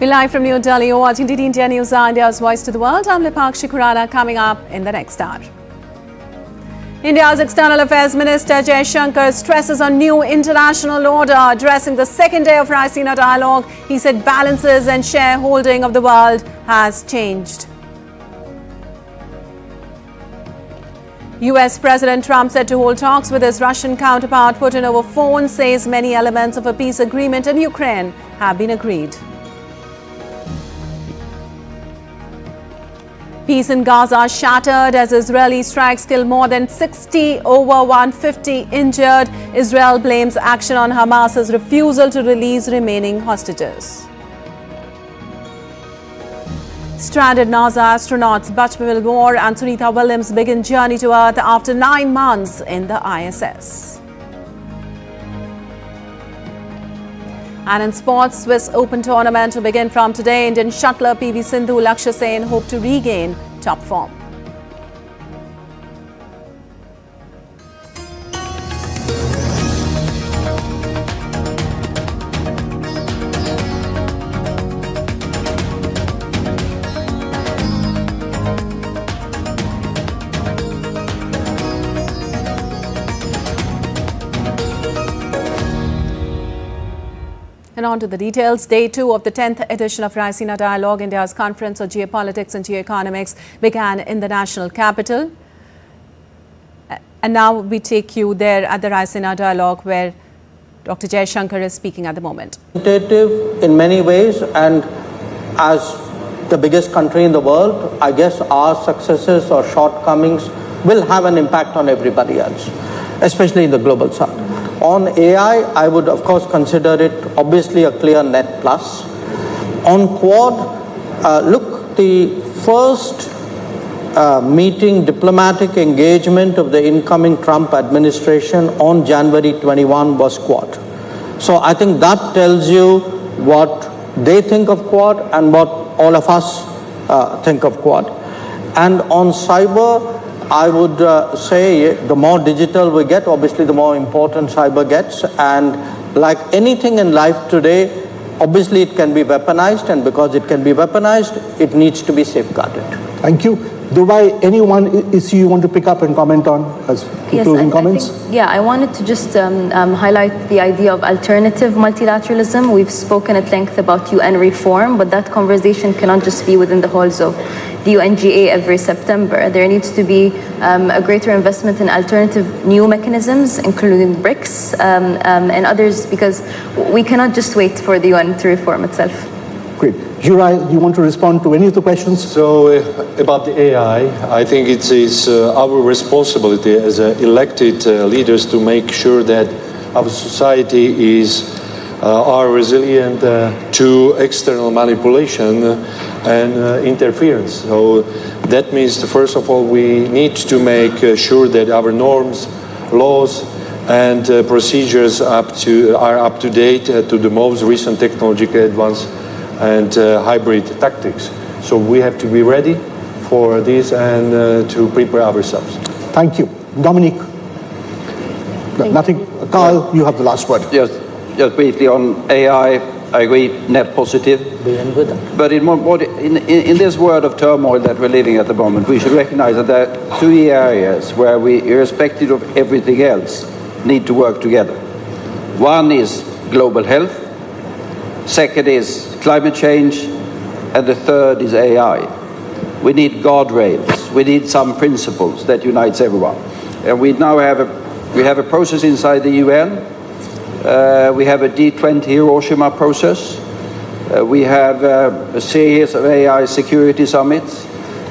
We're live from New Delhi. You're watching DD India News, India's voice to the world. I'm Lakshya coming up in the next hour. India's External Affairs Minister Jaishankar stresses on new international order. Addressing the second day of Raisina Dialogue, he said balances and shareholding of the world has changed. US President Trump said to hold talks with his Russian counterpart Putin over phone, says many elements of a peace agreement in Ukraine have been agreed. Peace in Gaza shattered as Israeli strikes kill more than 60, over 150 injured. Israel blames action on Hamas's refusal to release remaining hostages. Stranded NASA astronauts Badminton and Sunita Williams begin journey to Earth after 9 months in the ISS. And in sports, Swiss Open tournament to begin from today. Indian shuttler PV Sindhu, Lakshya hope to regain top form. And on to the details. Day 2 of the 10th edition of Raisina Dialogue, India's Conference on Geopolitics and Geoeconomics, began in the national capital. And now we take you there at the Raisina Dialogue, where Dr. Jaishankar is speaking at the moment. In many ways, and as the biggest country in the world, I guess our successes or shortcomings will have an impact on everybody else, especially in the global south. On AI, I would of course consider it obviously a clear net plus. On Quad, look, the first diplomatic engagement of the incoming Trump administration on January 21 was Quad. So I think that tells you what they think of Quad and what all of us think of Quad. And on cyber, I would say the more digital we get, obviously the more important cyber gets. And like anything in life today, obviously it can be weaponized, and because it can be weaponized, it needs to be safeguarded. Thank you. Dubai, any one issue you want to pick up and comment on as closing comments? I wanted to just highlight the idea of alternative multilateralism. We've spoken at length about UN reform, but that conversation cannot just be within the halls of the UNGA every September. There needs to be a greater investment in alternative new mechanisms, including BRICS and others, because we cannot just wait for the UN to reform itself. Great. Jurai, do you want to respond to any of the questions? So about the AI, I think it is our responsibility as elected leaders to make sure that our society are resilient to external manipulation and interference. So that means, first of all, we need to make sure that our norms, laws, and procedures are up to date to the most recent technological advance and hybrid tactics. So we have to be ready for this and to prepare ourselves. Thank you. Dominic? Nothing. Carl, you have the last word. Just briefly on AI, I agree, net positive. But in this world of turmoil that we're living at the moment, we should recognize that there are 3 areas where we, irrespective of everything else, need to work together. One is global health, second is climate change, and the third is AI. We need guardrails. We need some principles that unites everyone. And we now have a process inside the UN. We have a G20 Hiroshima process. We have a series of AI security summits.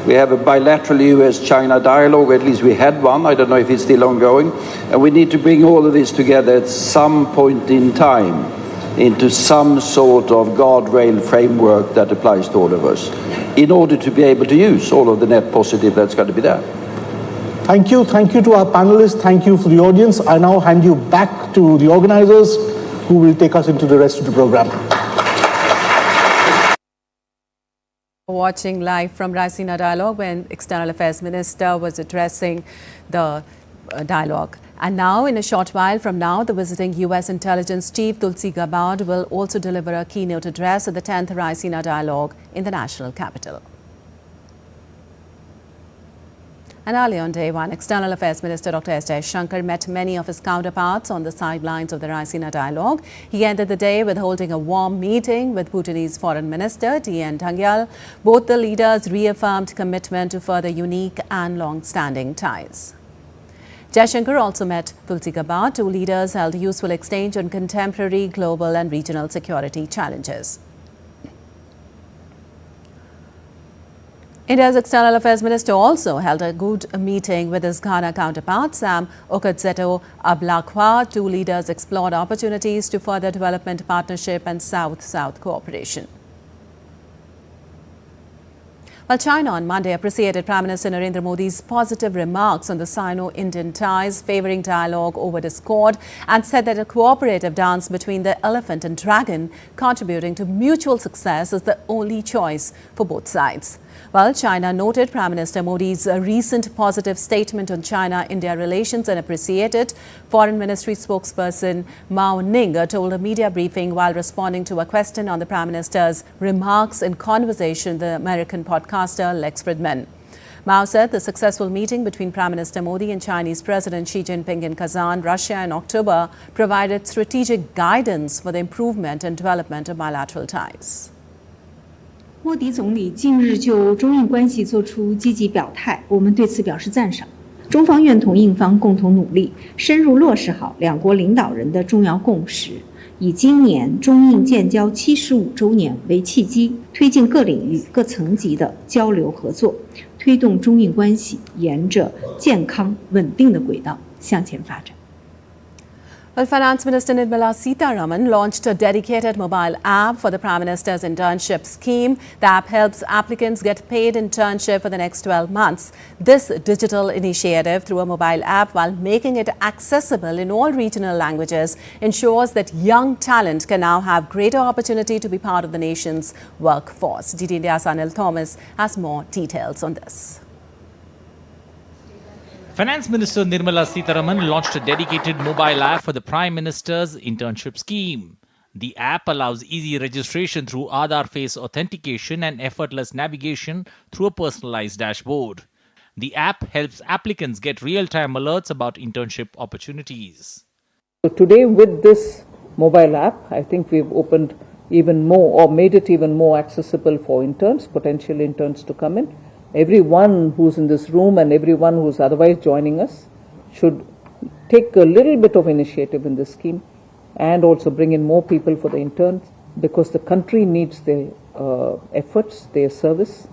We have a bilateral US-China dialogue, at least we had one. I don't know if it's still ongoing. And we need to bring all of this together at some point in time into some sort of guardrail framework that applies to all of us, in order to be able to use all of the net positive that's going to be there. Thank you. Thank you to our panelists. Thank you for the audience. I now hand you back to the organizers, who will take us into the rest of the program. Watching live from Raisina Dialogue when External Affairs Minister was addressing the dialogue. And now, in a short while from now, the visiting US Intelligence Chief Tulsi Gabbard will also deliver a keynote address at the 10th Raisina Dialogue in the national capital. And earlier on day one, External Affairs Minister Dr. S. Jaishankar met many of his counterparts on the sidelines of the Raisina Dialogue. He ended the day with holding a warm meeting with Bhutanese Foreign Minister T.N. Tangyal. Both the leaders reaffirmed commitment to further unique and long-standing ties. Jaishankar also met Tulsi Gabbard. Two leaders held a useful exchange on contemporary, global and regional security challenges. India's External Affairs Minister also held a good meeting with his Ghana counterpart, Sam Okudzeto Ablakwa. Two leaders explored opportunities to further development partnership and South-South cooperation. Well, China on Monday appreciated Prime Minister Narendra Modi's positive remarks on the Sino-Indian ties, favouring dialogue over discord, and said that a cooperative dance between the elephant and dragon, contributing to mutual success, is the only choice for both sides. Well, China noted Prime Minister Modi's recent positive statement on China-India relations and appreciated. Foreign Ministry spokesperson Mao Ning told a media briefing while responding to a question on the Prime Minister's remarks in conversation with the American podcaster Lex Fridman. Mao said the successful meeting between Prime Minister Modi and Chinese President Xi Jinping in Kazan, Russia in October provided strategic guidance for the improvement and development of bilateral ties. 莫迪总理近日就中印关系作出积极表态，我们对此表示赞赏。中方愿同印方共同努力，深入落实好两国领导人的重要共识，以今年中印建交75周年为契机，推进各领域、各层级的交流合作，推动中印关系沿着健康稳定的轨道向前发展。 Well, Finance Minister Nirmala Sitharaman launched a dedicated mobile app for the Prime Minister's internship scheme. The app helps applicants get paid internship for the next 12 months. This digital initiative through a mobile app, while making it accessible in all regional languages, ensures that young talent can now have greater opportunity to be part of the nation's workforce. DD India's Anil Thomas has more details on this. Finance Minister Nirmala Sitharaman launched a dedicated mobile app for the Prime Minister's internship scheme. The app allows easy registration through Aadhaar face authentication and effortless navigation through a personalized dashboard. The app helps applicants get real-time alerts about internship opportunities. So today with this mobile app, I think we've opened even more or made it even more accessible for interns, potential interns to come in. Everyone who's in this room and everyone who's otherwise joining us should take a little bit of initiative in this scheme and also bring in more people for the interns, because the country needs their efforts, their service,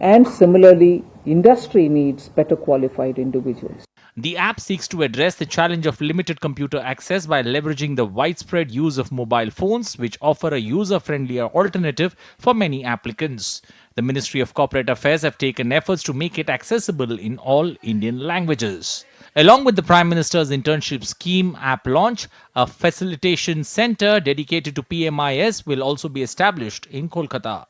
and similarly industry needs better qualified individuals. The app seeks to address the challenge of limited computer access by leveraging the widespread use of mobile phones, which offer a user-friendlier alternative for many applicants. The Ministry of Corporate Affairs have taken efforts to make it accessible in all Indian languages. Along with the Prime Minister's internship scheme app launch, a facilitation center dedicated to PMIS will also be established in Kolkata.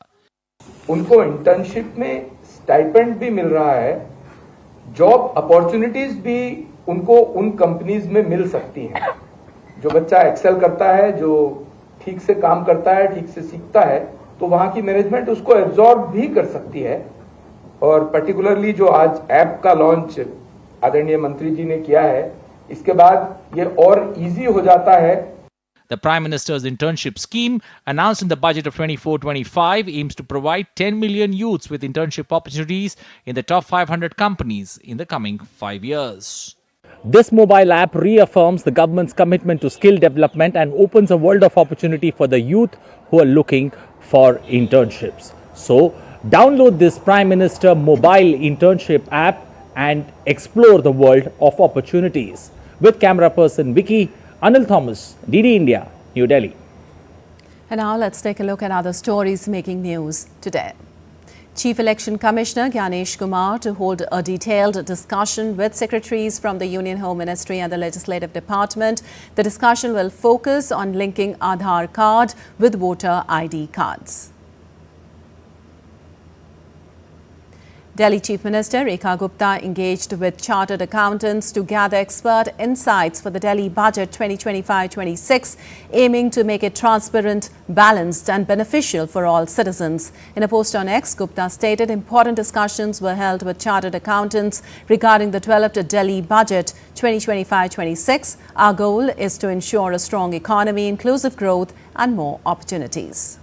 उनको internship में stipend भी मिल रहा है, job opportunities भी उनको उन companies में मिल सकती हैं। जो बच्चा एक्सेल करता है, जो ठीक से काम करता है, ठीक से सीखता है, तो वहां की मैनेजमेंट उसको एब्जॉर्ब भी कर सकती है। और पर्टिकुलरली जो आज ऐप का लॉन्च आदरणीय मंत्री जी ने किया है, इसके बाद ये और इजी हो जाता है। The Prime Minister's internship scheme, announced in the budget of 24-25, aims to provide 10 million youths with internship opportunities in the top 500 companies in the coming 5 years. This mobile app reaffirms the government's commitment to skill development and opens a world of opportunity for the youth who are looking for internships. So, download this Prime Minister mobile internship app and explore the world of opportunities. With camera person Vicky, Anil Thomas, DD India, New Delhi. And now let's take a look at other stories making news today. Chief Election Commissioner Gyanesh Kumar to hold a detailed discussion with secretaries from the Union Home Ministry and the Legislative Department. The discussion will focus on linking Aadhaar card with voter ID cards. Delhi Chief Minister Rekha Gupta engaged with chartered accountants to gather expert insights for the Delhi Budget 2025-26, aiming to make it transparent, balanced and beneficial for all citizens. In a post on X, Gupta stated important discussions were held with chartered accountants regarding the developed Delhi Budget 2025-26. Our goal is to ensure a strong economy, inclusive growth and more opportunities.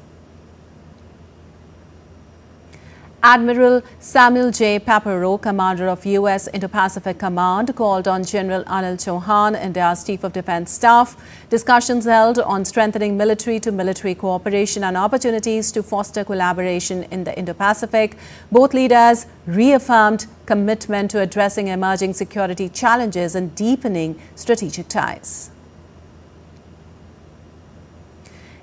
Admiral Samuel J. Papero, commander of U.S. Indo-Pacific Command, called on General Anil Chauhan, India's Chief of Defence Staff. Discussions held on strengthening military-to-military cooperation and opportunities to foster collaboration in the Indo-Pacific. Both leaders reaffirmed commitment to addressing emerging security challenges and deepening strategic ties.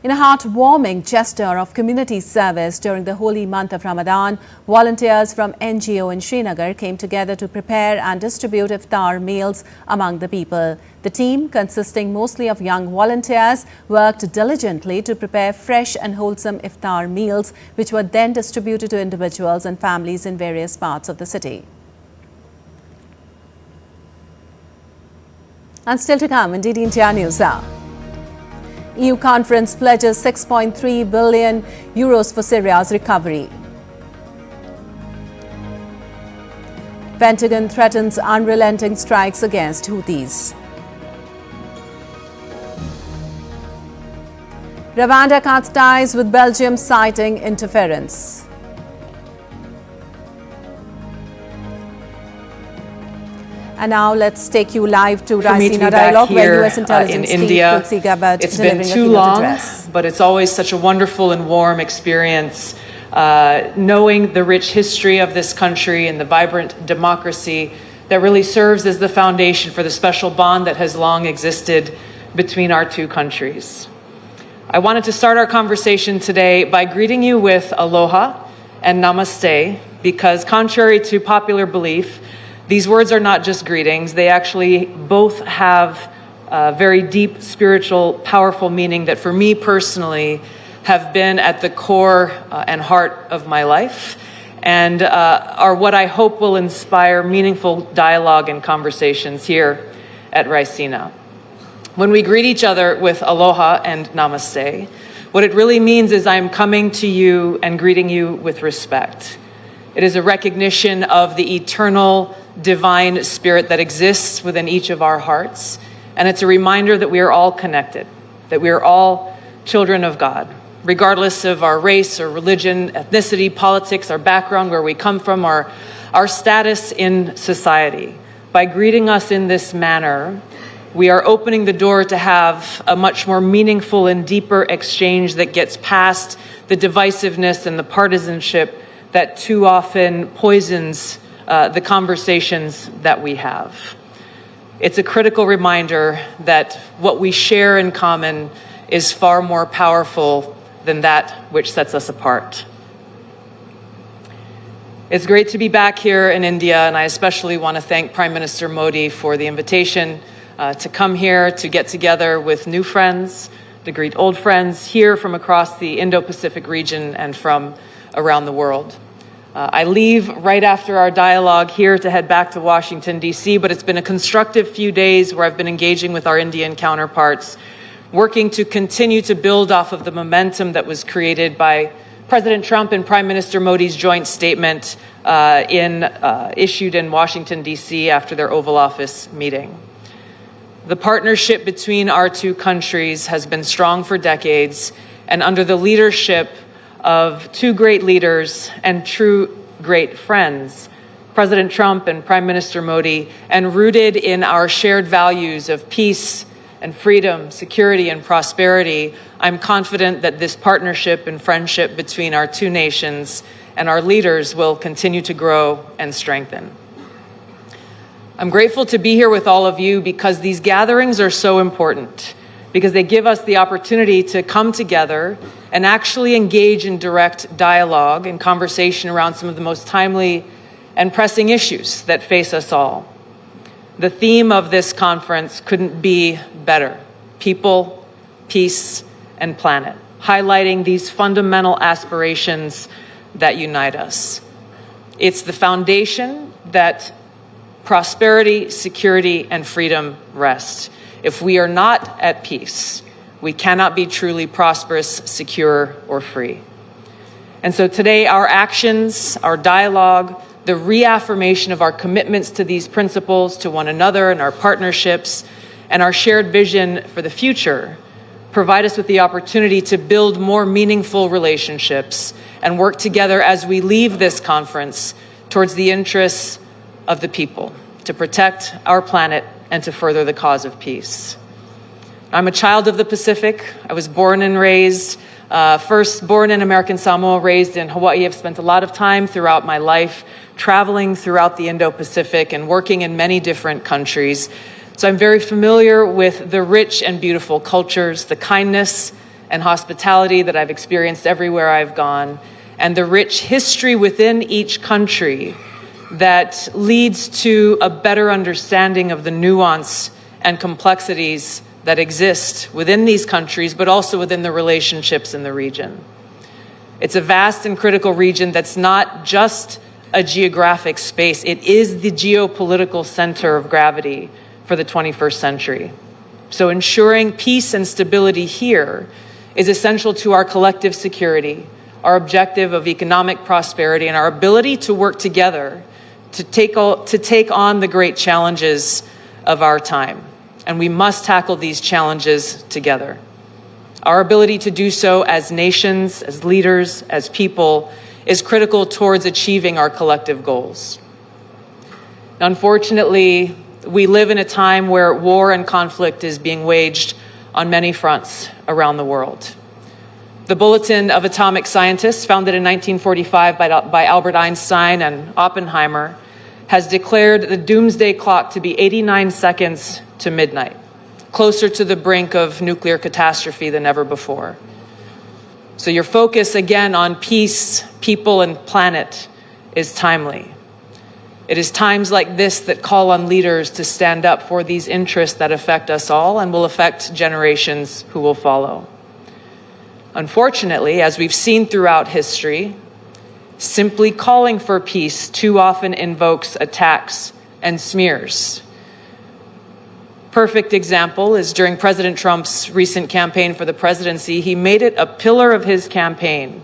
In a heartwarming gesture of community service during the holy month of Ramadan, volunteers from NGO in Srinagar came together to prepare and distribute iftar meals among the people. The team, consisting mostly of young volunteers, worked diligently to prepare fresh and wholesome iftar meals, which were then distributed to individuals and families in various parts of the city. And still to come in DD India News Hour. EU conference pledges €6.3 billion for Syria's recovery. Pentagon threatens unrelenting strikes against Houthis. Rwanda cuts ties with Belgium, citing interference. And now let's take you live to Raisina Dialogue, where US Intelligence in Chief India. Tulsi Gabbard It's been too long, but it's always such a wonderful and warm experience knowing the rich history of this country and the vibrant democracy that really serves as the foundation for the special bond that has long existed between our two countries. I wanted to start our conversation today by greeting you with aloha and namaste, because contrary to popular belief, these words are not just greetings. They actually both have very deep, spiritual, powerful meaning that for me personally have been at the core and heart of my life, and are what I hope will inspire meaningful dialogue and conversations here at Raisina. When we greet each other with aloha and namaste, what it really means is I'm coming to you and greeting you with respect. It is a recognition of the eternal divine spirit that exists within each of our hearts. And it's a reminder that we are all connected, that we are all children of God, regardless of our race or religion, ethnicity, politics, our background, where we come from, our status in society. By greeting us in this manner, we are opening the door to have a much more meaningful and deeper exchange that gets past the divisiveness and the partisanship that too often poisons the conversations that we have. It's a critical reminder that what we share in common is far more powerful than that which sets us apart. It's great to be back here in India, and I especially want to thank Prime Minister Modi for the invitation to come here to get together with new friends, to greet old friends here from across the Indo-Pacific region and from around the world. I leave right after our dialogue here to head back to Washington, D.C., but it's been a constructive few days where I've been engaging with our Indian counterparts, working to continue to build off of the momentum that was created by President Trump and Prime Minister Modi's joint statement issued in Washington, D.C. after their Oval Office meeting. The partnership between our two countries has been strong for decades, and under the leadership of two great leaders and true great friends, President Trump and Prime Minister Modi, and rooted in our shared values of peace and freedom, security and prosperity, I'm confident that this partnership and friendship between our two nations and our leaders will continue to grow and strengthen. I'm grateful to be here with all of you because these gatherings are so important, because they give us the opportunity to come together and actually engage in direct dialogue and conversation around some of the most timely and pressing issues that face us all. The theme of this conference couldn't be better: people, peace, and planet, highlighting these fundamental aspirations that unite us. It's the foundation that prosperity, security, and freedom rest. If we are not at peace, we cannot be truly prosperous, secure, or free. And so today, our actions, our dialogue, the reaffirmation of our commitments to these principles, to one another and our partnerships, and our shared vision for the future provide us with the opportunity to build more meaningful relationships and work together as we leave this conference towards the interests of the people, to protect our planet and to further the cause of peace. I'm a child of the Pacific. I was born and raised, first born in American Samoa, raised in Hawaii. I've spent a lot of time throughout my life traveling throughout the Indo-Pacific and working in many different countries. So I'm very familiar with the rich and beautiful cultures, the kindness and hospitality that I've experienced everywhere I've gone, and the rich history within each country that leads to a better understanding of the nuance and complexities that exist within these countries, but also within the relationships in the region. It's a vast and critical region that's not just a geographic space. It is the geopolitical center of gravity for the 21st century. So ensuring peace and stability here is essential to our collective security, our objective of economic prosperity, and our ability to work together to take on the great challenges of our time. And we must tackle these challenges together. Our ability to do so as nations, as leaders, as people, is critical towards achieving our collective goals. Unfortunately, we live in a time where war and conflict is being waged on many fronts around the world. The Bulletin of Atomic Scientists, founded in 1945 by Albert Einstein and Oppenheimer, has declared the doomsday clock to be 89 seconds to midnight, closer to the brink of nuclear catastrophe than ever before. So your focus again on peace, people, and planet is timely. It is times like this that call on leaders to stand up for these interests that affect us all and will affect generations who will follow. Unfortunately, as we've seen throughout history, simply calling for peace too often invokes attacks and smears. Perfect example is during President Trump's recent campaign for the presidency. He made it a pillar of his campaign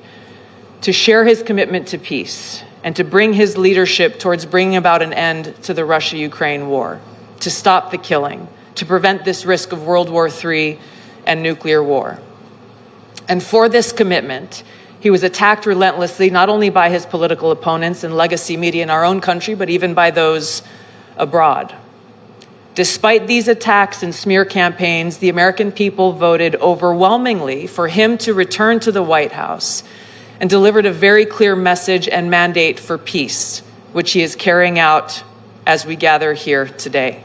to share his commitment to peace and to bring his leadership towards bringing about an end to the Russia-Ukraine war, to stop the killing, to prevent this risk of World War III and nuclear war. And for this commitment, he was attacked relentlessly, not only by his political opponents and legacy media in our own country, but even by those abroad. Despite these attacks and smear campaigns, the American people voted overwhelmingly for him to return to the White House and delivered a very clear message and mandate for peace, which he is carrying out as we gather here today.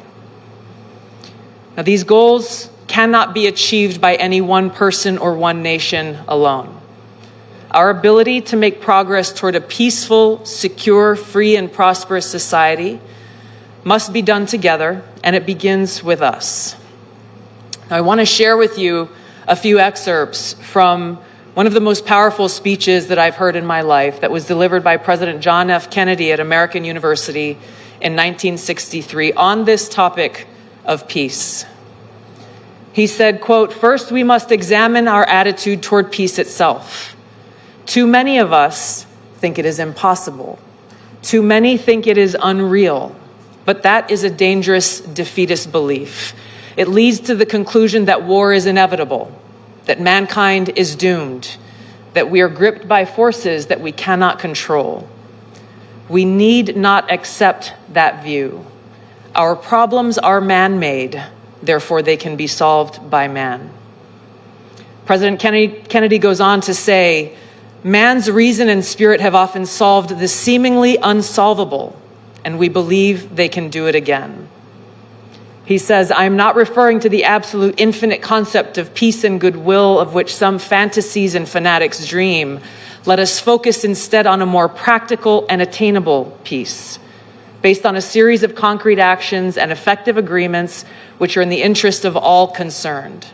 Now, these goals cannot be achieved by any one person or one nation alone. Our ability to make progress toward a peaceful, secure, free, and prosperous society must be done together, and it begins with us. Now, I want to share with you a few excerpts from one of the most powerful speeches that I've heard in my life that was delivered by President John F. Kennedy at American University in 1963 on this topic of peace. He said, quote, "First, we must examine our attitude toward peace itself. Too many of us think it is impossible. Too many think it is unreal. But that is a dangerous defeatist belief. It leads to the conclusion that war is inevitable, that mankind is doomed, that we are gripped by forces that we cannot control. We need not accept that view. Our problems are man-made, therefore they can be solved by man." President Kennedy goes on to say, "Man's reason and spirit have often solved the seemingly unsolvable, and we believe they can do it again." He says, "I'm not referring to the absolute infinite concept of peace and goodwill of which some fantasies and fanatics dream. Let us focus instead on a more practical and attainable peace, based on a series of concrete actions and effective agreements which are in the interest of all concerned.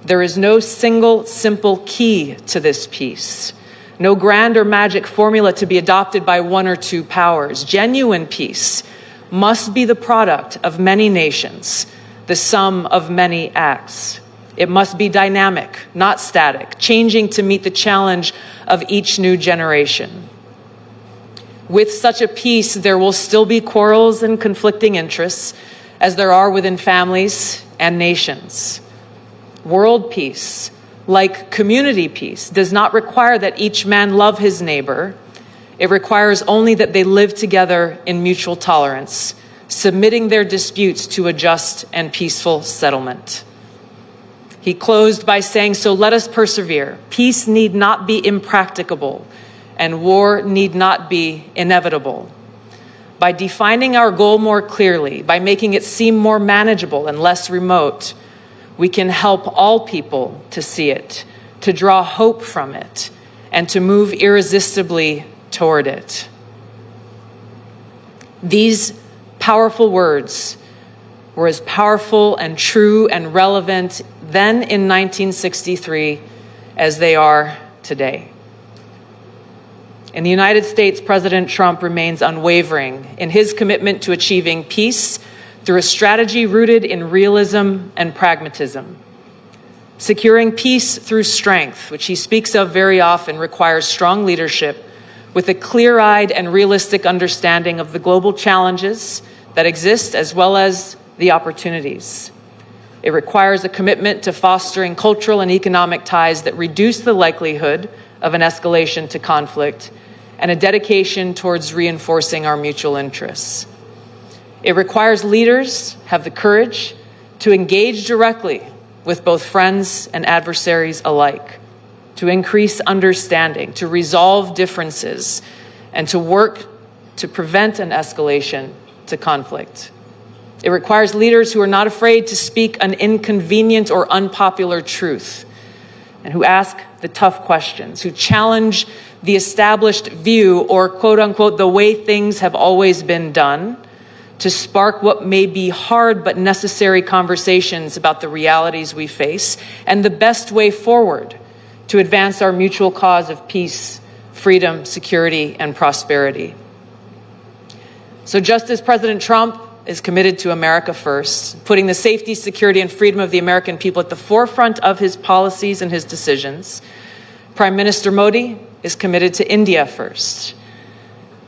There is no single simple key to this peace. No grand or magic formula to be adopted by one or two powers. Genuine peace must be the product of many nations, the sum of many acts. It must be dynamic, not static, changing to meet the challenge of each new generation. With such a peace, there will still be quarrels and conflicting interests, as there are within families and nations. World peace, like community peace, does not require that each man love his neighbor. It requires only that they live together in mutual tolerance, submitting their disputes to a just and peaceful settlement. He closed by saying, "So let us persevere. Peace need not be impracticable, and war need not be inevitable. By defining our goal more clearly, by making it seem more manageable and less remote, we can help all people to see it, to draw hope from it, and to move irresistibly toward it." These powerful words were as powerful and true and relevant then in 1963 as they are today. In the United States, President Trump remains unwavering in his commitment to achieving peace through a strategy rooted in realism and pragmatism. Securing peace through strength, which he speaks of very often, requires strong leadership with a clear-eyed and realistic understanding of the global challenges that exist as well as the opportunities. It requires a commitment to fostering cultural and economic ties that reduce the likelihood of an escalation to conflict, and a dedication towards reinforcing our mutual interests. It requires leaders have the courage to engage directly with both friends and adversaries alike, to increase understanding, to resolve differences, and to work to prevent an escalation to conflict. It requires leaders who are not afraid to speak an inconvenient or unpopular truth, and who ask the tough questions, who challenge the established view or, quote unquote, the way things have always been done, to spark what may be hard but necessary conversations about the realities we face and the best way forward to advance our mutual cause of peace, freedom, security, and prosperity. So just as President Trump is committed to America first, putting the safety, security, and freedom of the American people at the forefront of his policies and his decisions, Prime Minister Modi is committed to India first.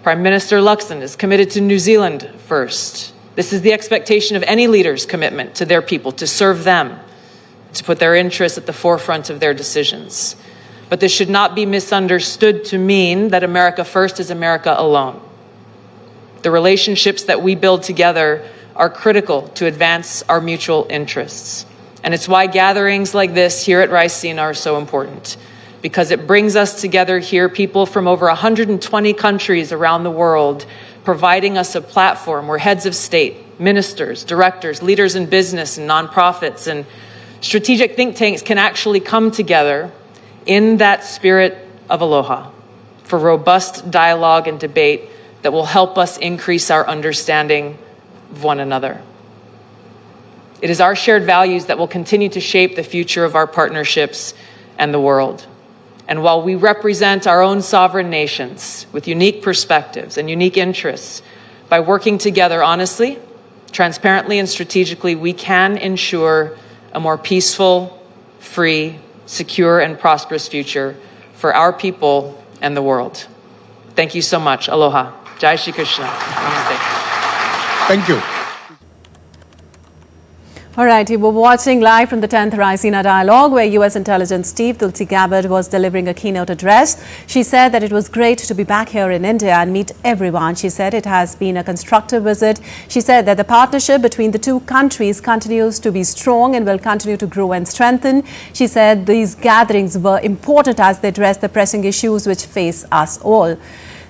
Prime Minister Lakshya is committed to New Zealand first. This is the expectation of any leader's commitment to their people, to serve them, to put their interests at the forefront of their decisions. But this should not be misunderstood to mean that America first is America alone. The relationships that we build together are critical to advance our mutual interests. And it's why gatherings like this here at Raisina are so important, because it brings us together here, people from over 120 countries around the world, providing us a platform where heads of state, ministers, directors, leaders in business and nonprofits and strategic think tanks can actually come together in that spirit of aloha for robust dialogue and debate that will help us increase our understanding of one another. It is our shared values that will continue to shape the future of our partnerships and the world. And while we represent our own sovereign nations with unique perspectives and unique interests, by working together honestly, transparently, and strategically, we can ensure a more peaceful, free, secure, and prosperous future for our people and the world. Thank you so much. Aloha. Jai Shri Krishna. Namaste. Thank you. All right, you were watching live from the 10th Raisina Dialogue, where U.S. Intelligence Chief Tulsi Gabbard was delivering a keynote address. She said that it was great to be back here in India and meet everyone. She said it has been a constructive visit. She said that the partnership between the two countries continues to be strong and will continue to grow and strengthen. She said these gatherings were important as they address the pressing issues which face us all.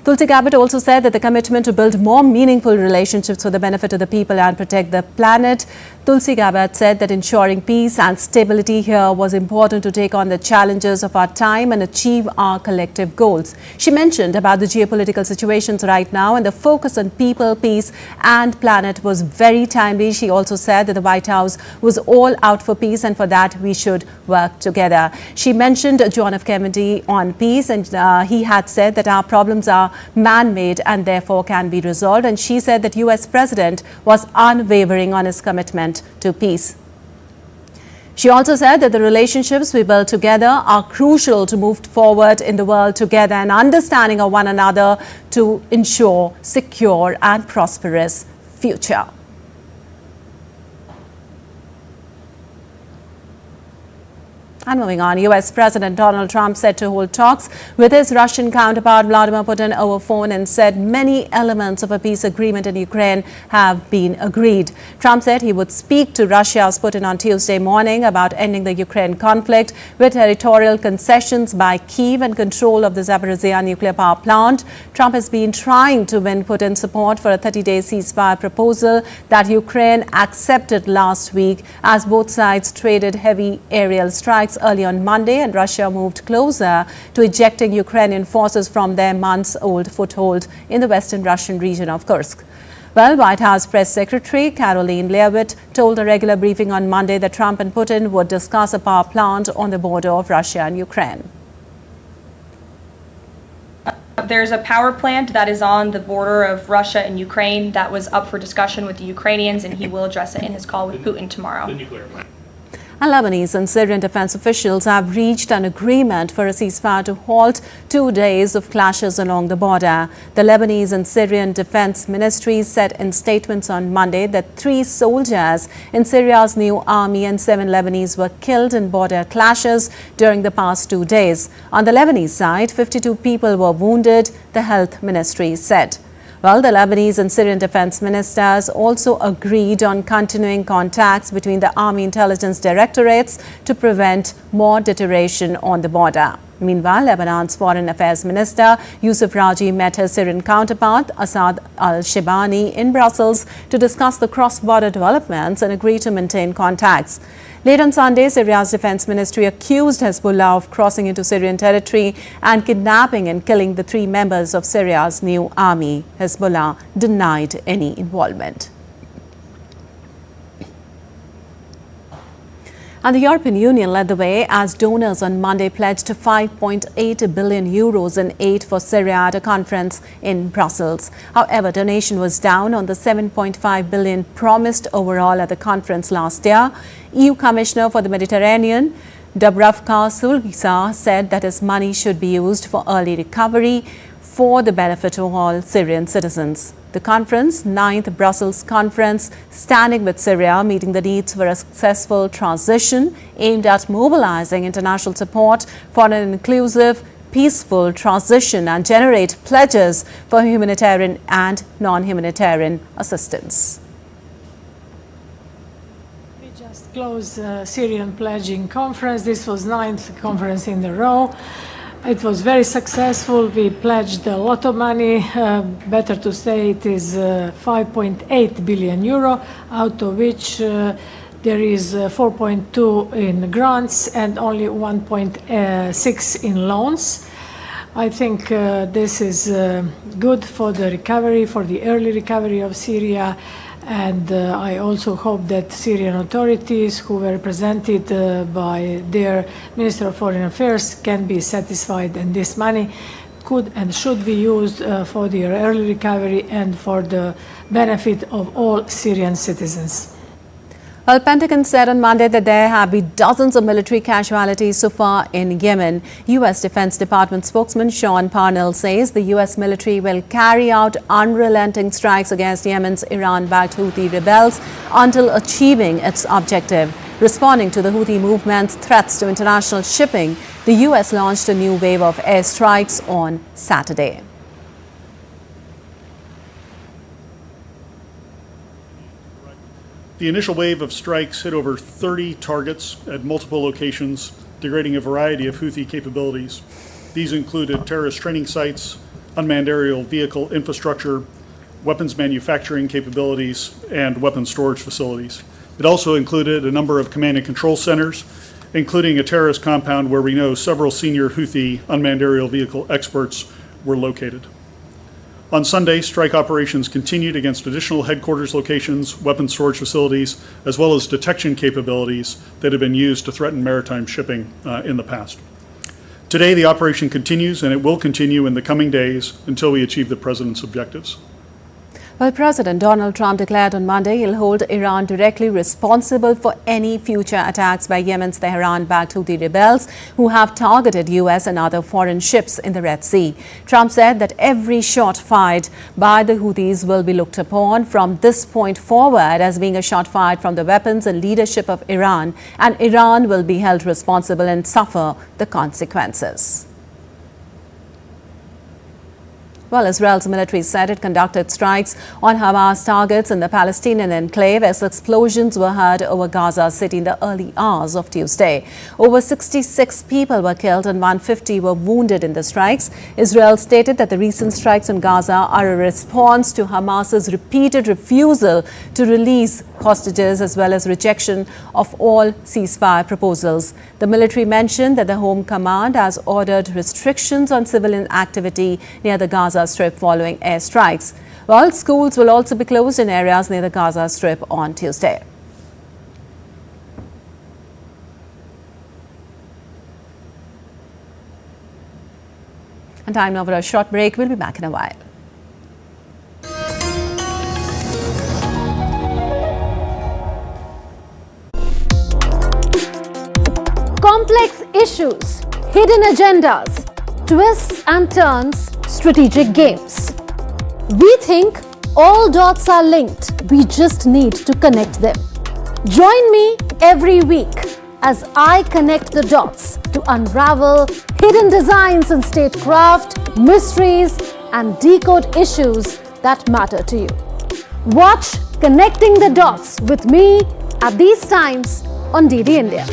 Tulsi Gabbard also said that the commitment to build more meaningful relationships for the benefit of the people and protect the planet. Tulsi Gabbard said that ensuring peace and stability here was important to take on the challenges of our time and achieve our collective goals. She mentioned about the geopolitical situations right now, and the focus on people, peace and planet was very timely. She also said that the White House was all out for peace, and for that we should work together. She mentioned John F. Kennedy on peace, and he had said that our problems are man-made and therefore can be resolved. And she said that US President was unwavering on his commitment to peace. She also said that the relationships we build together are crucial to move forward in the world together and understanding of one another to ensure secure and prosperous future. And moving on, US President Donald Trump said to hold talks with his Russian counterpart Vladimir Putin over phone and said many elements of a peace agreement in Ukraine have been agreed. Trump said he would speak to Russia's Putin on Tuesday morning about ending the Ukraine conflict with territorial concessions by Kyiv and control of the Zaporizhzhia nuclear power plant. Trump has been trying to win Putin's support for a 30-day ceasefire proposal that Ukraine accepted last week as both sides traded heavy aerial strikes early on Monday, and Russia moved closer to ejecting Ukrainian forces from their months-old foothold in the western Russian region of Kursk. Well, White House Press Secretary Karoline Leavitt told a regular briefing on Monday that Trump and Putin would discuss a power plant on the border of Russia and Ukraine. There's a power plant that is on the border of Russia and Ukraine that was up for discussion with the Ukrainians, and he will address it in his call with Putin tomorrow. The nuclear plant. And Lebanese and Syrian defense officials have reached an agreement for a ceasefire to halt 2 days of clashes along the border. The Lebanese and Syrian defense ministries said in statements on Monday that 3 soldiers in Syria's new army and 7 Lebanese were killed in border clashes during the past 2 days. On the Lebanese side, 52 people were wounded, the health ministry said. Well, the Lebanese and Syrian defense ministers also agreed on continuing contacts between the Army Intelligence Directorates to prevent more deterioration on the border. Meanwhile, Lebanon's Foreign Affairs Minister Youssef Raji met his Syrian counterpart Assad al-Shibani in Brussels to discuss the cross-border developments and agree to maintain contacts. Late on Sunday, Syria's defense ministry accused Hezbollah of crossing into Syrian territory and kidnapping and killing the 3 members of Syria's new army. Hezbollah denied any involvement. And the European Union led the way as donors on Monday pledged 5.8 billion euros in aid for Syria at a conference in Brussels. However, donation was down on the 7.5 billion promised overall at the conference last year. EU Commissioner for the Mediterranean, Dubravka Sulgica, said that his money should be used for early recovery for the benefit of all Syrian citizens. The conference, 9th Brussels conference, standing with Syria, meeting the needs for a successful transition, aimed at mobilizing international support for an inclusive, peaceful transition and generate pledges for humanitarian and non-humanitarian assistance. We just closed Syrian pledging conference. This was 9th conference in a row. It was very successful. We pledged a lot of money. Better to say it is 5.8 billion euro, out of which there is 4.2 in grants and only 1.6 in loans. I think this is good for the recovery, for the early recovery of Syria. And I also hope that Syrian authorities, who were represented by their Minister of Foreign Affairs, can be satisfied, and this money could and should be used for their early recovery and for the benefit of all Syrian citizens. Well, Pentagon said on Monday that there have been dozens of military casualties so far in Yemen. U.S. Defense Department spokesman Sean Parnell says the U.S. military will carry out unrelenting strikes against Yemen's Iran-backed Houthi rebels until achieving its objective. Responding to the Houthi movement's threats to international shipping, the U.S. launched a new wave of airstrikes on Saturday. The initial wave of strikes hit over 30 targets at multiple locations, degrading a variety of Houthi capabilities. These included terrorist training sites, unmanned aerial vehicle infrastructure, weapons manufacturing capabilities, and weapons storage facilities. It also included a number of command and control centers, including a terrorist compound where we know several senior Houthi unmanned aerial vehicle experts were located. On Sunday, strike operations continued against additional headquarters locations, weapons storage facilities, as well as detection capabilities that have been used to threaten maritime shipping in the past. Today, the operation continues, and it will continue in the coming days until we achieve the President's objectives. Well, President Donald Trump declared on Monday he'll hold Iran directly responsible for any future attacks by Yemen's Tehran-backed Houthi rebels who have targeted U.S. and other foreign ships in the Red Sea. Trump said that every shot fired by the Houthis will be looked upon from this point forward as being a shot fired from the weapons and leadership of Iran, and Iran will be held responsible and suffer the consequences. Well, Israel's military said it conducted strikes on Hamas targets in the Palestinian enclave as explosions were heard over Gaza City in the early hours of Tuesday. Over 66 people were killed and 150 were wounded in the strikes. Israel stated that the recent strikes on Gaza are a response to Hamas's repeated refusal to release hostages as well as rejection of all ceasefire proposals. The military mentioned that the Home Command has ordered restrictions on civilian activity near the Gaza Strip following airstrikes. Well, schools will also be closed in areas near the Gaza Strip on Tuesday. And time now for a short break. We'll be back in a while. Complex issues, hidden agendas, twists and turns, strategic games. We think all dots are linked. We just need to connect them. Join me every week as I connect the dots to unravel hidden designs in statecraft, mysteries, and decode issues that matter to you. Watch Connecting the Dots with me at these times on DD India.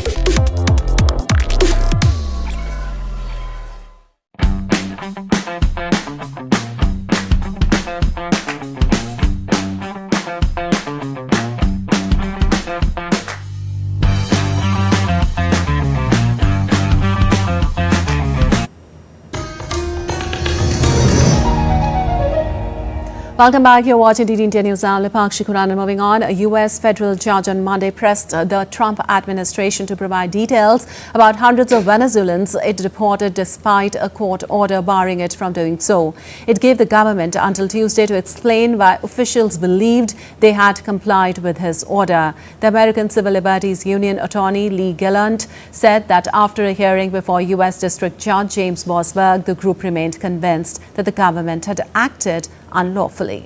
Welcome back. You're watching DD India News. I'm Lakshya. Moving on, a U.S. federal judge on Monday pressed the Trump administration to provide details about hundreds of Venezuelans it deported despite a court order barring it from doing so. It gave the government until Tuesday to explain why officials believed they had complied with his order. The American Civil Liberties Union attorney Lee Gilland said that after a hearing before U.S. District Judge James Bosberg, the group remained convinced that the government had acted unlawfully.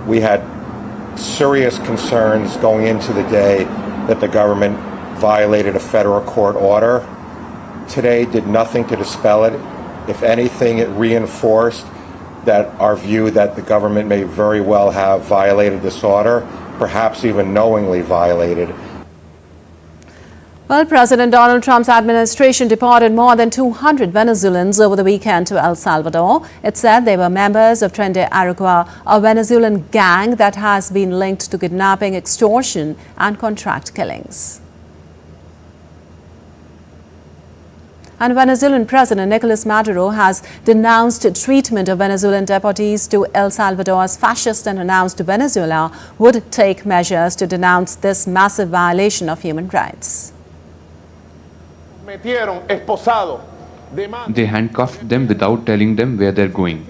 We had serious concerns going into the day that the government violated a federal court order. Today did nothing to dispel it. If anything, it reinforced that our view that the government may very well have violated this order, perhaps even knowingly violated. Well, President Donald Trump's administration deported more than 200 Venezuelans over the weekend to El Salvador. It said they were members of Tren de Aragua, a Venezuelan gang that has been linked to kidnapping, extortion, and contract killings. And Venezuelan President Nicolas Maduro has denounced treatment of Venezuelan deportees to El Salvador as fascist and announced Venezuela would take measures to denounce this massive violation of human rights. They handcuffed them without telling them where they're going.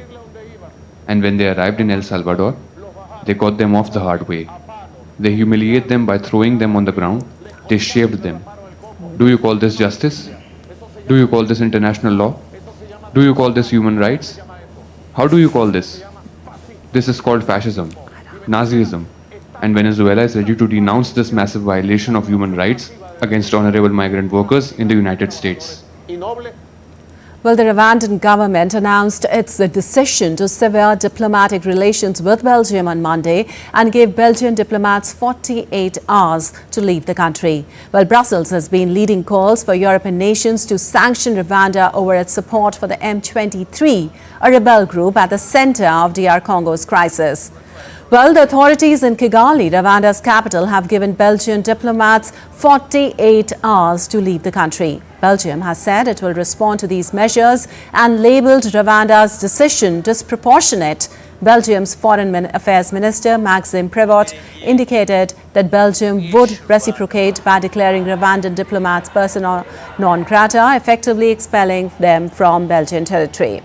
And when they arrived in El Salvador, they got them off the hard way. They humiliate them by throwing them on the ground. They shaved them. Do you call this justice? Do you call this international law? Do you call this human rights? How do you call this? This is called fascism, Nazism. And Venezuela is ready to denounce this massive violation of human rights against honorable migrant workers in the United States. Well, the Rwandan government announced its decision to sever diplomatic relations with Belgium on Monday and gave Belgian diplomats 48 hours to leave the country. Well, Brussels has been leading calls for European nations to sanction Rwanda over its support for the M23, a rebel group at the center of DR Congo's crisis. Well, the authorities in Kigali, Rwanda's capital, have given Belgian diplomats 48 hours to leave the country. Belgium has said it will respond to these measures and labelled Rwanda's decision disproportionate. Belgium's Foreign Affairs Minister Maxime Prévost indicated that Belgium would reciprocate by declaring Rwandan diplomats persona non grata, effectively expelling them from Belgian territory.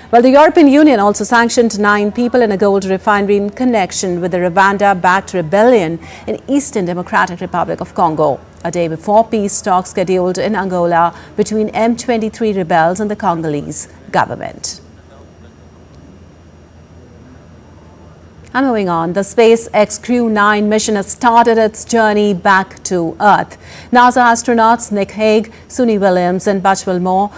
Well, the European Union also sanctioned 9 people in a gold refinery in connection with the Rwanda-backed rebellion in Eastern Democratic Republic of Congo, a day before peace talks scheduled in Angola between M23 rebels and the Congolese government. And moving on, the SpaceX Crew 9 mission has started its journey back to Earth. NASA astronauts Nick Hague, Suni Williams and Butch Wilmore,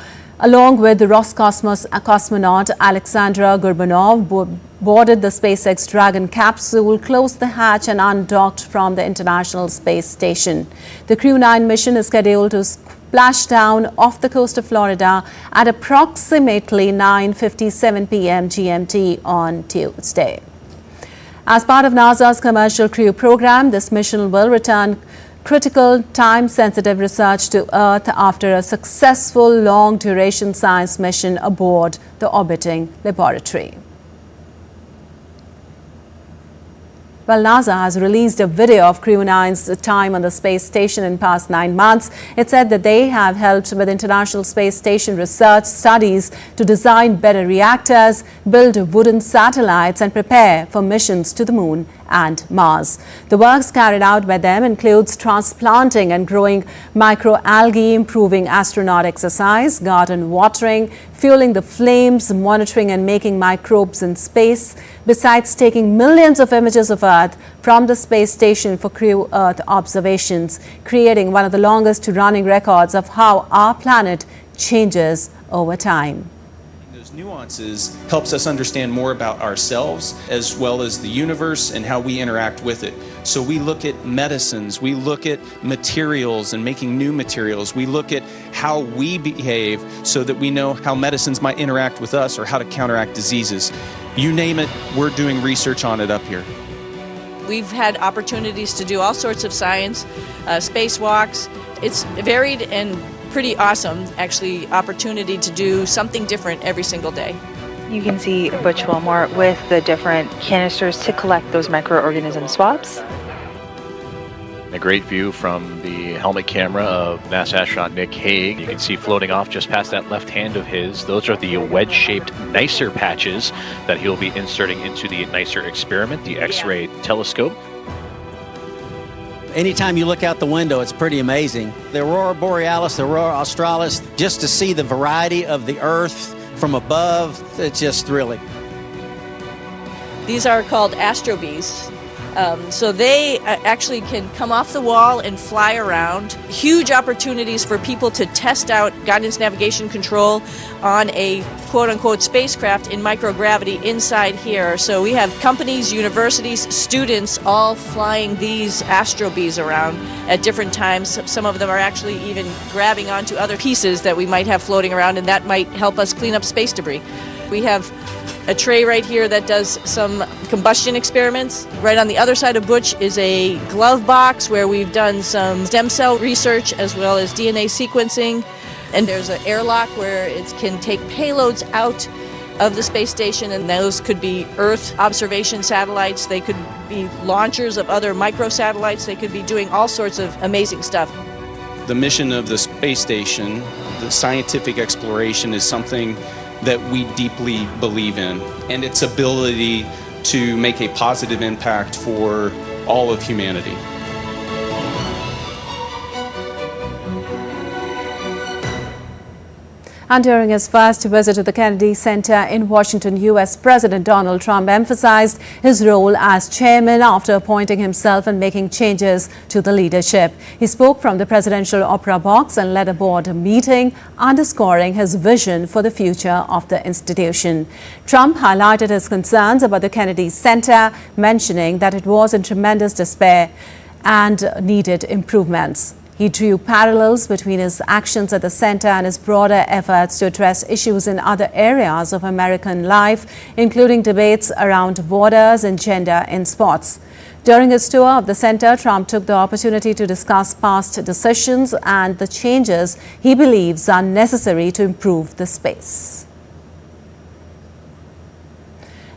along with the Roscosmos cosmonaut Alexandra Gorbanov, boarded the SpaceX Dragon capsule, closed the hatch and undocked from the International Space Station. The Crew 9 mission is scheduled to splash down off the coast of Florida at approximately 9:57 p.m. GMT on Tuesday. As part of NASA's Commercial Crew program, this mission will return critical time-sensitive research to Earth after a successful long-duration science mission aboard the orbiting laboratory. Well, NASA has released a video of Crew 9's time on the space station in past 9 months. It said that they have helped with International Space Station research studies to design better reactors, build wooden satellites and prepare for missions to the Moon and Mars. The works carried out by them includes transplanting and growing microalgae, improving astronaut exercise, garden watering, fueling the flames, monitoring and making microbes in space, besides taking millions of images of Earth from the space station for Crew Earth observations, creating one of the longest running records of how our planet changes over time. Nuances helps us understand more about ourselves as well as the universe and how we interact with it. So we look at medicines, we look at materials and making new materials, we look at how we behave so that we know how medicines might interact with us or how to counteract diseases. You name it, we're doing research on it up here. We've had opportunities to do all sorts of science, spacewalks. It's varied and pretty awesome, actually, opportunity to do something different every single day. You can see Butch Wilmore with the different canisters to collect those microorganism swabs. A great view from the helmet camera of NASA astronaut Nick Hague. You can see floating off just past that left hand of his. Those are the wedge-shaped NICER patches that he'll be inserting into the NICER experiment, the X-ray telescope. Anytime you look out the window, it's pretty amazing. The Aurora Borealis, the Aurora Australis, just to see the variety of the Earth from above, it's just thrilling. These are called astrobees. So they actually can come off the wall and fly around. Huge opportunities for people to test out guidance navigation control on a quote-unquote spacecraft in microgravity inside here. So we have companies, universities, students all flying these astrobees around at different times. Some of them are actually even grabbing onto other pieces that we might have floating around, and that might help us clean up space debris. We have a tray right here that does some combustion experiments. Right on the other side of Butch is a glove box where we've done some stem cell research as well as DNA sequencing. And there's an airlock where it can take payloads out of the space station, and those could be Earth observation satellites, they could be launchers of other microsatellites, they could be doing all sorts of amazing stuff. The mission of the space station, the scientific exploration, is something that we deeply believe in, and its ability to make a positive impact for all of humanity. And during his first visit to the Kennedy Center in Washington, U.S. President Donald Trump emphasized his role as chairman after appointing himself and making changes to the leadership. He spoke from the presidential opera box and led a board meeting, underscoring his vision for the future of the institution. Trump highlighted his concerns about the Kennedy Center, mentioning that it was in tremendous despair and needed improvements. He drew parallels between his actions at the center and his broader efforts to address issues in other areas of American life, including debates around borders and gender in sports. During his tour of the center, Trump took the opportunity to discuss past decisions and the changes he believes are necessary to improve the space.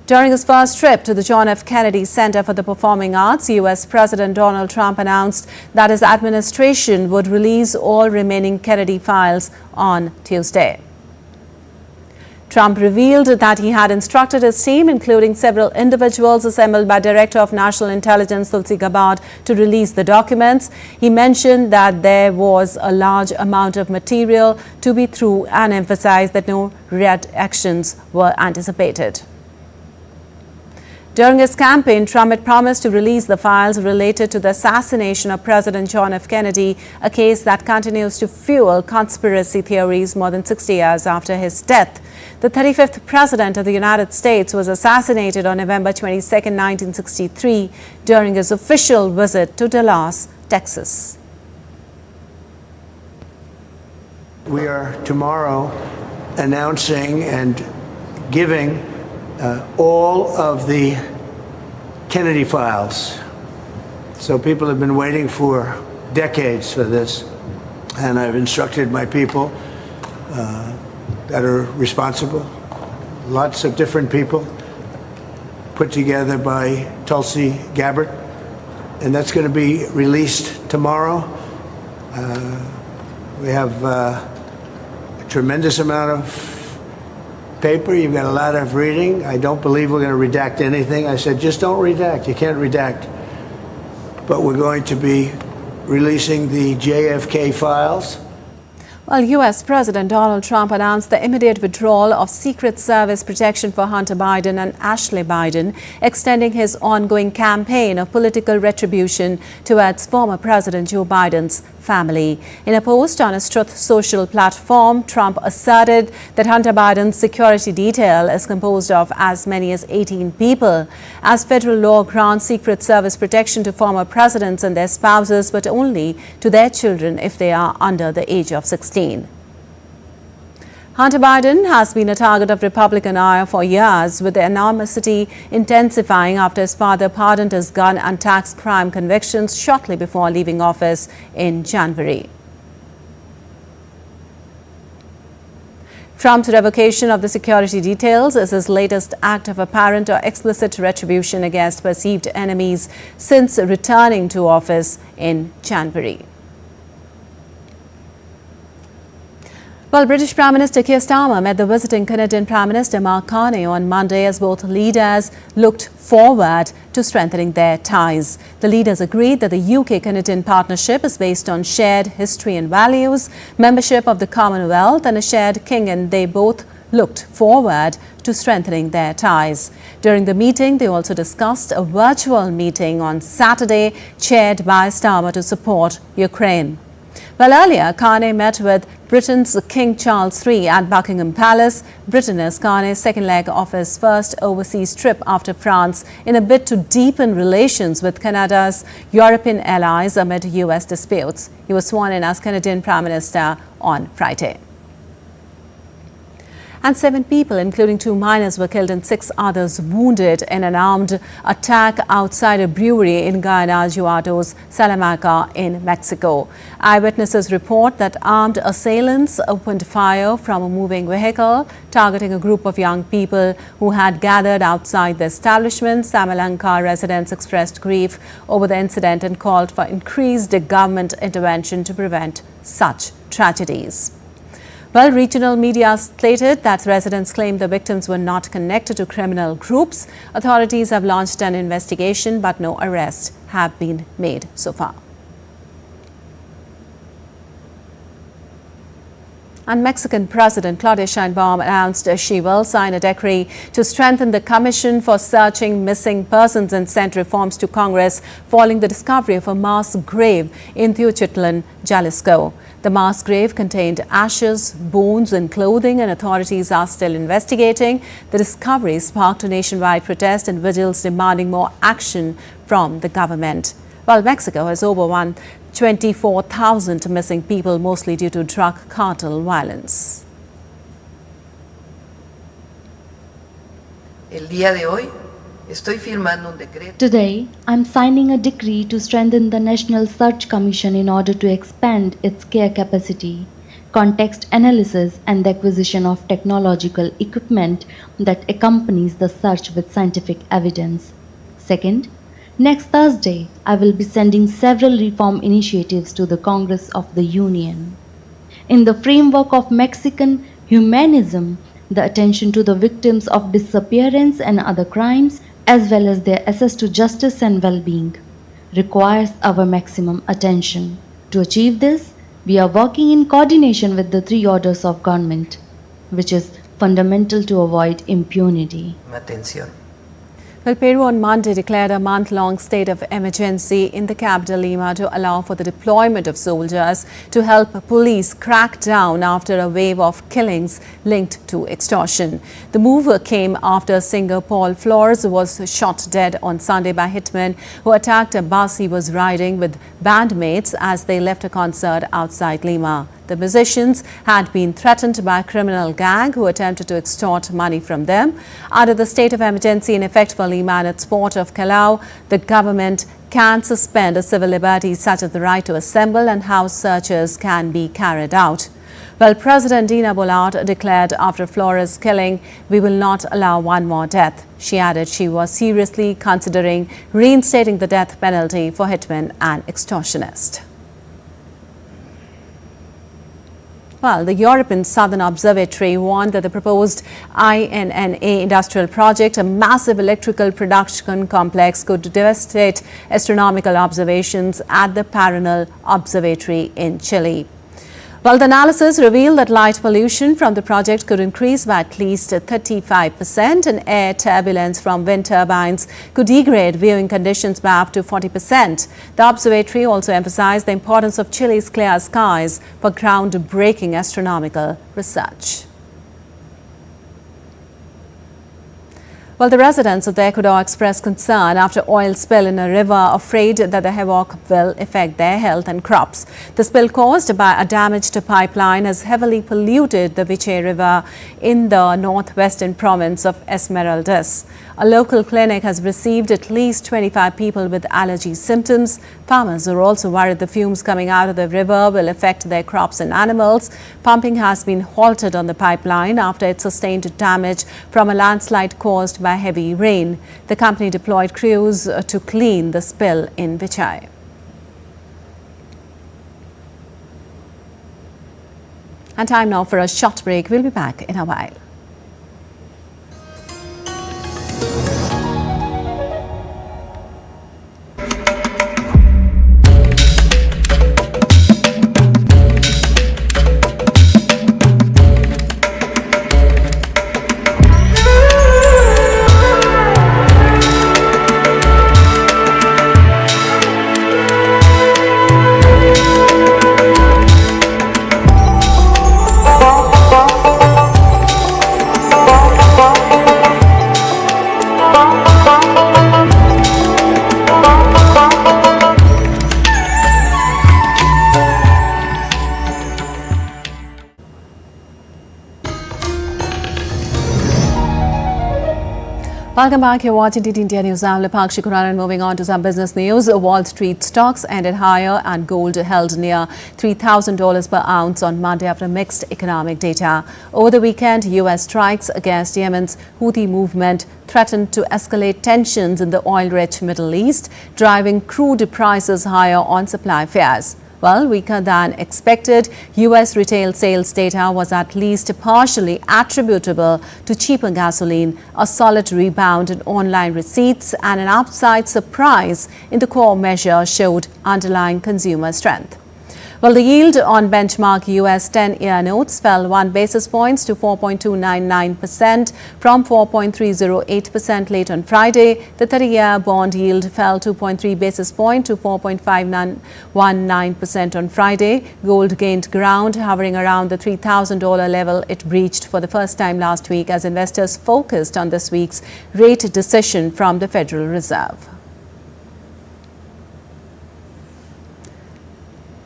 During his first trip to the John F. Kennedy Center for the Performing Arts, U.S. President Donald Trump announced that his administration would release all remaining Kennedy files on Tuesday. Trump revealed that he had instructed his team, including several individuals assembled by Director of National Intelligence Tulsi Gabbard, to release the documents. He mentioned that there was a large amount of material to be through and emphasized that no reactions were anticipated. During his campaign, Trump had promised to release the files related to the assassination of President John F. Kennedy, a case that continues to fuel conspiracy theories more than 60 years after his death. The 35th President of the United States was assassinated on November 22, 1963, during his official visit to Dallas, Texas. We are tomorrow announcing and giving all of the Kennedy files. So people have been waiting for decades for this, and I've instructed my people that are responsible, lots of different people, put together by Tulsi Gabbard, and that's going to be released tomorrow. We have a tremendous amount of paper. You've got a lot of reading. I don't believe we're going to redact anything. I said, just don't redact. You can't redact. But we're going to be releasing the JFK files. Well, U.S. President Donald Trump announced the immediate withdrawal of Secret Service protection for Hunter Biden and Ashley Biden, extending his ongoing campaign of political retribution towards former President Joe Biden's family. In a post on his Truth Social platform, Trump asserted that Hunter Biden's security detail is composed of as many as 18 people, as federal law grants Secret Service protection to former presidents and their spouses, but only to their children if they are under the age of 16. Hunter Biden has been a target of Republican ire for years, with the animosity intensifying after his father pardoned his gun and tax crime convictions shortly before leaving office in January. Trump's revocation of the security details is his latest act of apparent or explicit retribution against perceived enemies since returning to office in January. Well, British Prime Minister Keir Starmer met the visiting Canadian Prime Minister Mark Carney on Monday as both leaders looked forward to strengthening their ties. The leaders agreed that the UK-Canadian partnership is based on shared history and values, membership of the Commonwealth and a shared king, and they both looked forward to strengthening their ties. During the meeting, they also discussed a virtual meeting on Saturday chaired by Starmer to support Ukraine. Well, earlier, Carney met with Britain's King Charles III at Buckingham Palace. Britain is Carney's second leg of his first overseas trip after France in a bid to deepen relations with Canada's European allies amid US disputes. He was sworn in as Canadian Prime Minister on Friday. And 7 people, including 2 minors, were killed and 6 others wounded in an armed attack outside a brewery in Guanajuato's Salamanca in Mexico. Eyewitnesses report that armed assailants opened fire from a moving vehicle, targeting a group of young people who had gathered outside the establishment. Salamanca residents expressed grief over the incident and called for increased government intervention to prevent such tragedies. Well, regional media stated that residents claimed the victims were not connected to criminal groups. Authorities have launched an investigation, but no arrests have been made so far. And Mexican President Claudia Sheinbaum announced she will sign a decree to strengthen the Commission for Searching Missing Persons and send reforms to Congress following the discovery of a mass grave in Teotihuacan, Jalisco. The mass grave contained ashes, bones and clothing, and authorities are still investigating. The discovery sparked a nationwide protest and vigils demanding more action from the government. While Mexico has over 24,000 missing people, mostly due to drug cartel violence. Today, I'm signing a decree to strengthen the National Search Commission in order to expand its care capacity, context analysis, and the acquisition of technological equipment that accompanies the search with scientific evidence. Second, next Thursday, I will be sending several reform initiatives to the Congress of the Union. In the framework of Mexican humanism, the attention to the victims of disappearance and other crimes, as well as their access to justice and well-being, requires our maximum attention. To achieve this, we are working in coordination with the three orders of government, which is fundamental to avoid impunity. Well, Peru on Monday declared a month-long state of emergency in the capital Lima to allow for the deployment of soldiers to help police crack down after a wave of killings linked to extortion. The move came after singer Paul Flores was shot dead on Sunday by hitmen who attacked a bus he was riding with bandmates as they left a concert outside Lima. The musicians had been threatened by a criminal gang who attempted to extort money from them. Under the state of emergency in effect for Lima and its port of Callao, the government can suspend civil liberties such as the right to assemble, and house searches can be carried out. Well, President Dina Boluarte declared after Flores' killing, "We will not allow one more death." She added she was seriously considering reinstating the death penalty for hitmen and extortionists. Well, the European Southern Observatory warned that the proposed INNA industrial project, a massive electrical production complex, could devastate astronomical observations at the Paranal Observatory in Chile. Well, the analysis revealed that light pollution from the project could increase by at least 35%, and air turbulence from wind turbines could degrade viewing conditions by up to 40%. The observatory also emphasized the importance of Chile's clear skies for groundbreaking astronomical research. Well, the residents of the Ecuador expressed concern after oil spill in a river, afraid that the havoc will affect their health and crops. The spill caused by a damaged pipeline has heavily polluted the Viche River in the northwestern province of Esmeraldas. A local clinic has received at least 25 people with allergy symptoms. Farmers are also worried the fumes coming out of the river will affect their crops and animals. Pumping has been halted on the pipeline after it sustained damage from a landslide caused by heavy rain. The company deployed crews to clean the spill in Vichai. And time now for a short break. We'll be back in a while. Welcome back. You're watching TT India News. I'm Lakshya, and moving on to some business news. Wall Street stocks ended higher and gold held near $3,000 per ounce on Monday after mixed economic data. Over the weekend, U.S. strikes against Yemen's Houthi movement threatened to escalate tensions in the oil-rich Middle East, driving crude prices higher on supply fares. Well, weaker than expected, U.S. retail sales data was at least partially attributable to cheaper gasoline, a solid rebound in online receipts, and an upside surprise in the core measure showed underlying consumer strength. Well, the yield on benchmark US 10-year notes fell 1 basis points to 4.299% from 4.308% late on Friday. The 30-year bond yield fell 2.3 basis points to 4.5919% on Friday. Gold gained ground, hovering around the $3,000 level it breached for the first time last week as investors focused on this week's rate decision from the Federal Reserve.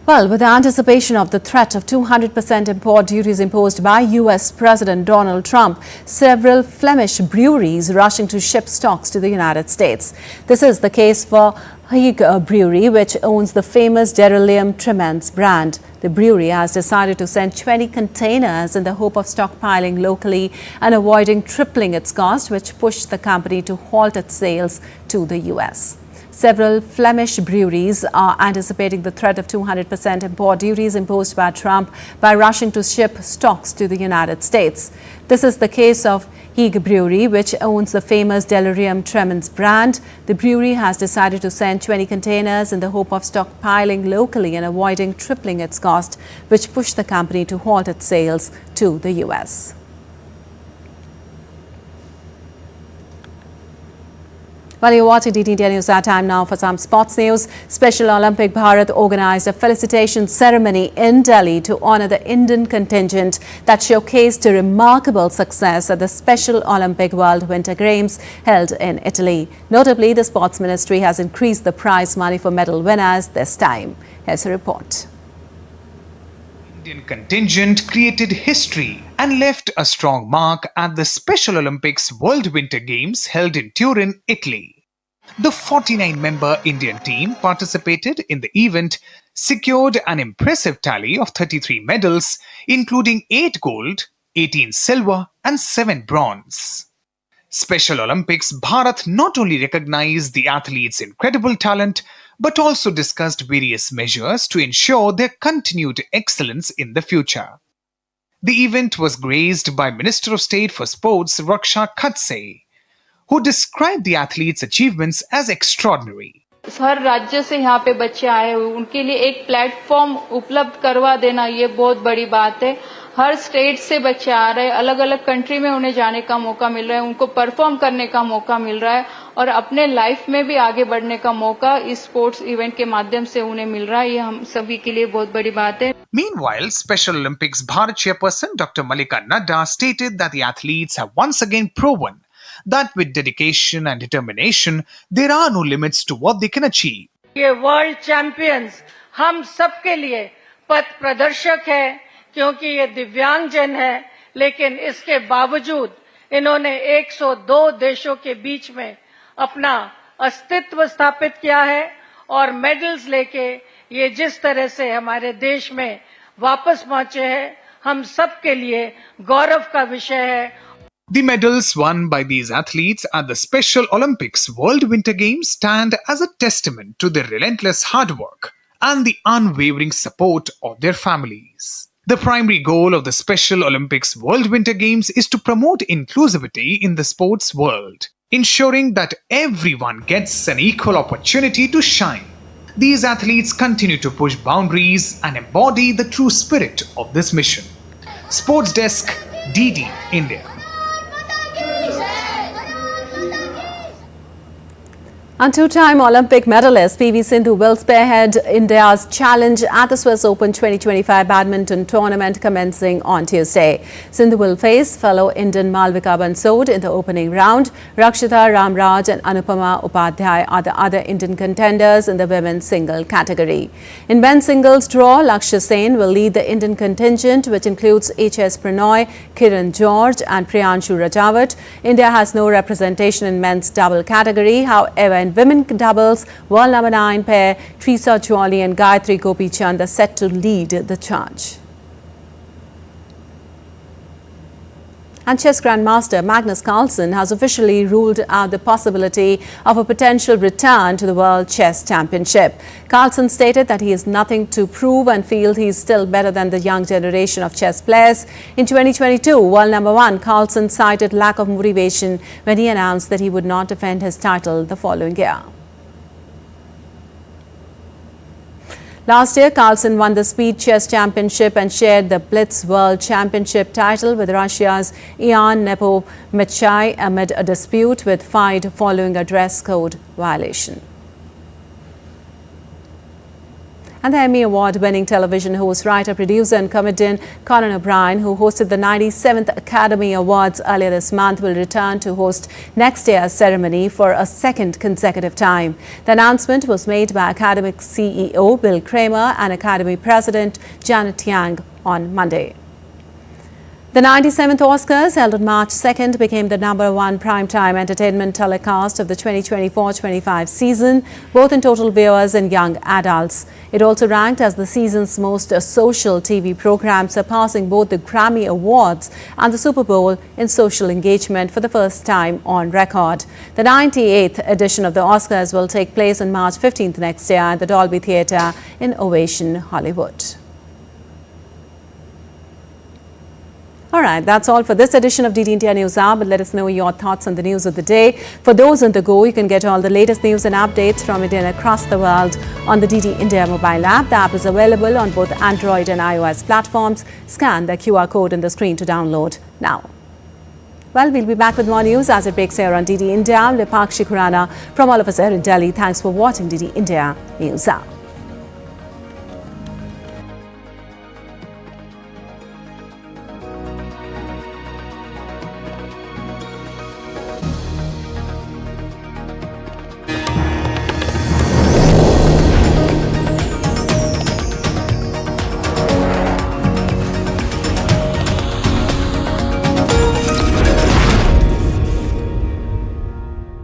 Well, with the anticipation of the threat of 200% import duties imposed by US President Donald Trump, several Flemish breweries rushing to ship stocks to the United States. This is the case for Heeg Brewery, which owns the famous Derelium Tremens brand. The brewery has decided to send 20 containers in the hope of stockpiling locally and avoiding tripling its cost, which pushed the company to halt its sales to the US. Several Flemish breweries are anticipating the threat of 200% import duties imposed by Trump by rushing to ship stocks to the United States. This is the case of Heeg Brewery, which owns the famous Derelium Tremens brand. The brewery has decided to send 20 containers in the hope of stockpiling locally and avoiding tripling its cost, which pushed the company to halt its sales to the US. Well, you're watching DT India News. Our time now for some sports news. Special Olympic Bharat organized a felicitation ceremony in Delhi to honor the Indian contingent that showcased a remarkable success at the Special Olympic World Winter Games held in Italy. Notably, the Sports Ministry has increased the prize money for medal winners this time. Here's a report. Indian contingent created history and left a strong mark at the Special Olympics World Winter Games held in Turin, Italy. The 49-member Indian team participated in the event, secured an impressive tally of 33 medals, including 8 gold, 18 silver and 7 bronze. Special Olympics Bharat not only recognized the athletes' incredible talent, but also discussed various measures to ensure their continued excellence in the future. The event was graced by Minister of State for Sports Lakshya, who described the athletes' achievements as extraordinary. हर राज्य से यहाँ पे बच्चे आए हुए उनके लिए एक प्लेटफॉर्म उपलब्ध करवा देना ये बहुत बड़ी बात है। हर स्टेट से बच्चे आ रहे हैं, अलग अलग कंट्री में उन्हें जाने का मौका मिल रहा है, उनको परफॉर्म करने का मौका मिल रहा है और अपने लाइफ में भी आगे बढ़ने का मौका इस स्पोर्ट्स इवेंट के माध्यम से उन्हें मिल रहा है। ये हम सभी के लिए बहुत बड़ी बात है। Meanwhile, Special Olympics Bharat chairperson Dr. Malika Nadda stated that the athletes have once again proven that with dedication and determination, there are no limits to what they can achieve. ये वर्ल्ड चैंपियंस हम सबके लिए पथ प्रदर्शक है, क्योंकि ये दिव्यांगजन है, लेकिन इसके बावजूद इन्होंने 102 देशों के बीच में अपना अस्तित्व स्थापित किया है और मेडल्स लेके ये जिस तरह से हमारे देश में वापस पहुंचे हैं, हम सबके लिए गौरव का विषय है। The medals won by these athletes at the Special Olympics World Winter Games stand as a testament to their relentless hard work and the unwavering support of their families. The primary goal of the Special Olympics World Winter Games is to promote inclusivity in the sports world, ensuring that everyone gets an equal opportunity to shine. These athletes continue to push boundaries and embody the true spirit of this mission. Sports Desk, DD India. And two-time Olympic medalist PV Sindhu will spearhead India's challenge at the Swiss Open 2025 badminton tournament commencing on Tuesday. Sindhu will face fellow Indian Malvika Bansod in the opening round. Rakshita Ramraj and Anupama Upadhyay are the other Indian contenders in the women's single category. In men's singles draw, Lakshya Sen will lead the Indian contingent, which includes H.S. Pranoy, Kiran George and Priyanshu Rajawat. India has no representation in men's double category. However, in women doubles, world number 9 pair Trisa Jolly and Gayatri Gopichand are set to lead the charge. And chess grandmaster Magnus Carlsen has officially ruled out the possibility of a potential return to the World Chess Championship. Carlsen stated that he has nothing to prove and feels he is still better than the young generation of chess players. In 2022, world number 1, Carlsen cited lack of motivation when he announced that he would not defend his title the following year. Last year, Carlsen won the Speed Chess Championship and shared the Blitz World Championship title with Russia's Ian Nepomniachtchi amid a dispute with FIDE following a dress code violation. And the Emmy Award-winning television host, writer, producer and comedian Conan O'Brien, who hosted the 97th Academy Awards earlier this month, will return to host next year's ceremony for a second consecutive time. The announcement was made by Academy CEO Bill Kramer and Academy President Janet Yang on Monday. The 97th Oscars, held on March 2nd, became the #1 primetime entertainment telecast of the 2024-25 season, both in total viewers and young adults. It also ranked as the season's most social TV program, surpassing both the Grammy Awards and the Super Bowl in social engagement for the first time on record. The 98th edition of the Oscars will take place on March 15th next year at the Dolby Theatre in Ovation, Hollywood. All right, that's all for this edition of DD India News Hour, but let us know your thoughts on the news of the day. For those on the go, you can get all the latest news and updates from India and across the world on the DD India mobile app. The app is available on both Android and iOS platforms. Scan the QR code on the screen to download now. Well, we'll be back with more news as it breaks here on DD India. I'm Lakshya from all of us here in Delhi. Thanks for watching DD India News Hour.